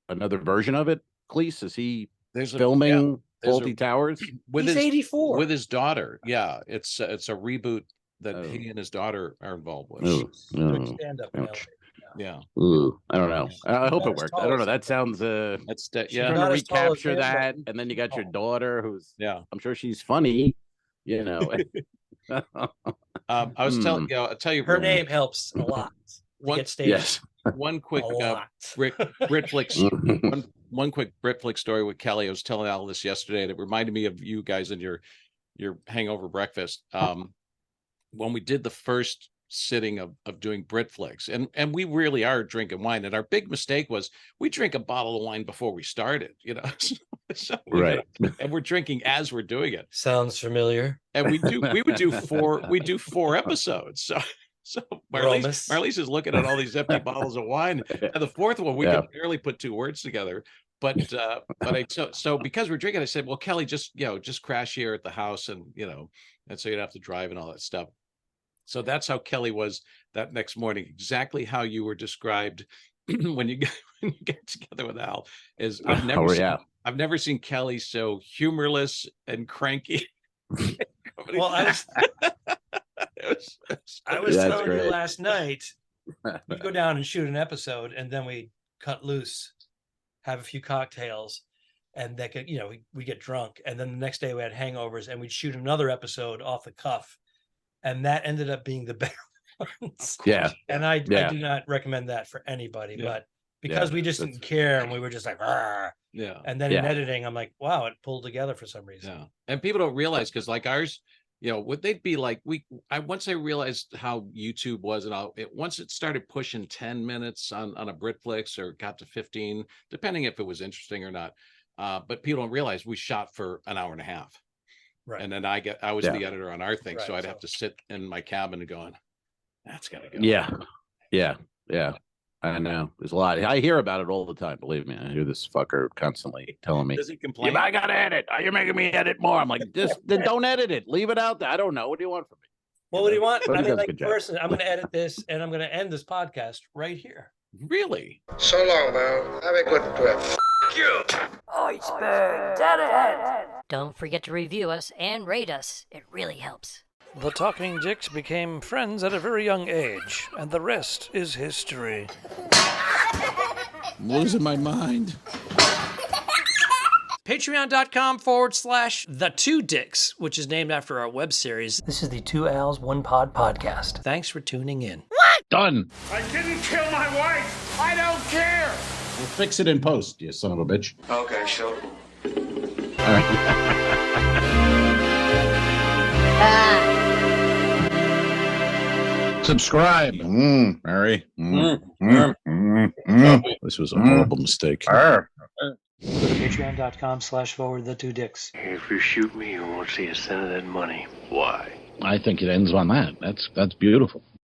another version of it, Cleese? Is he filming Faulty Towers? He's 84 with his daughter. Yeah, it's a reboot that he and his daughter are involved with. Stand up. Yeah. Ooh, I don't know. I hope it worked. I don't know. That sounds That's trying to recapture that, and then you got your daughter, who's I'm sure she's funny. You know. I was telling I'll tell you her name helps a lot. One quick Britflix one quick Britflix story with Kelly. I was telling Al this yesterday that reminded me of you guys and your hangover breakfast. When we did the first sitting of doing Britflix, and we really are drinking wine, and our big mistake was we drink a bottle of wine before we started, so right, and we're drinking as we're doing it. Sounds familiar. And we would do 4 episodes, so Marlise is looking at all these empty bottles of wine, and the fourth one we could barely put 2 words together. But so because we're drinking, I said, well, Kelly, just crash here at the house, and and so you'd have to drive and all that stuff. So that's how Kelly was that next morning, exactly how you were described when you get together with Al. Is I've never seen Kelly so humorless and cranky. Well, I was telling you last night, we go down and shoot an episode, and then we cut loose, have a few cocktails, and that could, we get drunk, and then the next day we had hangovers, and we'd shoot another episode off the cuff. And that ended up being the better ones. Yeah. And I do not recommend that for anybody, but because we just didn't care, and we were just like, Argh. And then in editing, I'm like, wow, it pulled together for some reason. Yeah. And people don't realize, because like ours, what they'd be like, once I realized how YouTube was, and once it started pushing 10 minutes on a Britflix, or got to 15, depending if it was interesting or not. But people don't realize we shot for an hour and a half. Right. And then I was the editor on our thing, so I'd have to sit in my cabin and going, that's gotta go. Yeah. I know. There's a lot. I hear about it all the time. Believe me, I hear this fucker constantly telling me, does he complain? I gotta edit. You're making me edit more. I'm like, then don't edit it. Leave it out there. I don't know. What do you want from me? Well, what do you want? I mean, like, first, I'm going to edit this, and I'm going to end this podcast right here. Really? So long, man. Have a good trip. You. Iceberg, dead ahead. Don't forget to review us and rate us. It really helps. The Talking Dicks became friends at a very young age, and the rest is history. I'm losing my mind. Patreon.com/The2Dicks, which is named after our web series. This is the 2 Al's 1 Pod podcast. Thanks for tuning in. What? Done. I didn't kill my wife. I don't care. We'll fix it in post, you son of a bitch. Okay, sure. All right. Subscribe, Mary. This was a horrible mistake. Go to patreon.com/The2Dicks. If you shoot me, you won't see a cent of that money. Why? I think it ends on that. That's beautiful.